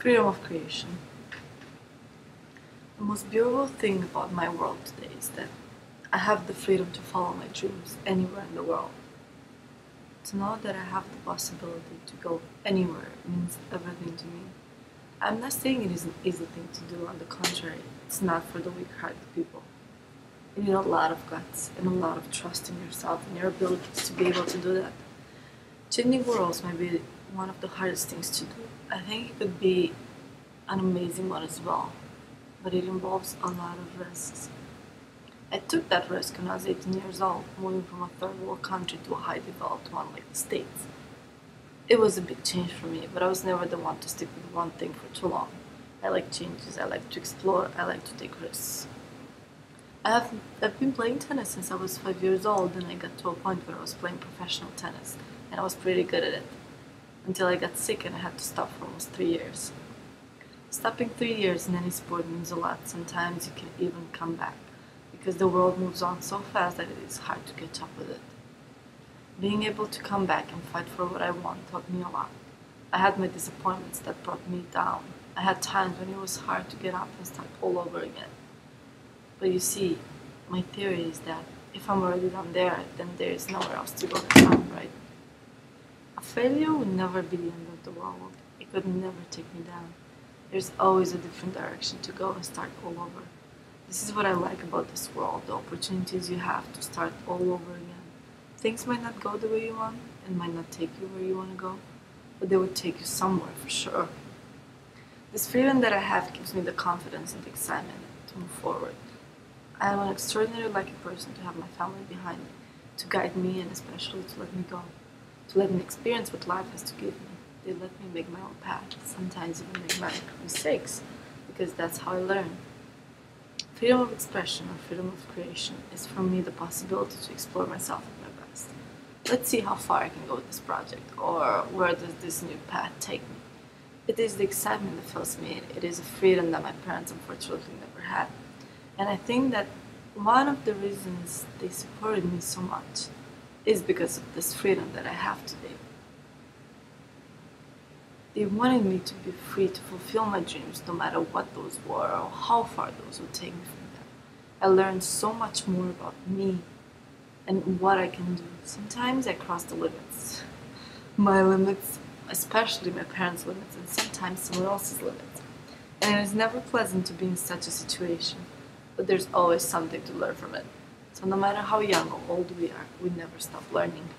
Freedom of creation. The most beautiful thing about my world today is that I have the freedom to follow my dreams anywhere in the world. To know that I have the possibility to go anywhere means everything to me. I'm not saying it is an easy thing to do, on the contrary, it's not for the weak-hearted people. You need a lot of guts and a lot of trust in yourself and your abilities to be able to do that. Changing worlds might be one of the hardest things to do. I think it could be an amazing one as well, but it involves a lot of risks. I took that risk when I was 18 years old, moving from a third world country to a highly developed one like the States. It was a big change for me, but I was never the one to stick with one thing for too long. I like changes, I like to explore, I like to take risks. I've been playing tennis since I was 5 years old, and I got to a point where I was playing professional tennis, and I was pretty good at it. Until I got sick and I had to stop for almost 3 years. Stopping 3 years in any sport means a lot. Sometimes you can even come back, because the world moves on so fast that it is hard to catch up with it. Being able to come back and fight for what I want taught me a lot. I had my disappointments that brought me down. I had times when it was hard to get up and start all over again. But you see, my theory is that if I'm already down there, then there is nowhere else to go that's up, right? A failure would never be the end of the world. It could never take me down. There's always a different direction to go and start all over. This is what I like about this world, the opportunities you have to start all over again. Things might not go the way you want and might not take you where you want to go, but they would take you somewhere for sure. This freedom that I have gives me the confidence and the excitement to move forward. I am an extraordinarily lucky person to have my family behind me, to guide me and especially to let me go, to let me experience what life has to give me. They let me make my own path, sometimes even make my mistakes, because that's how I learn. Freedom of expression or freedom of creation is for me the possibility to explore myself at my best. Let's see how far I can go with this project, or where does this new path take me. It is the excitement that fills me. It is a freedom that my parents unfortunately never had. And I think that one of the reasons they supported me so much is because of this freedom that I have today. They wanted me to be free to fulfill my dreams no matter what those were or how far those would take me from them. I learned so much more about me and what I can do. Sometimes I cross the limits. My limits, especially my parents' limits, and sometimes someone else's limits. And it is never pleasant to be in such a situation, but there's always something to learn from it. So no matter how young or old we are, we never stop learning.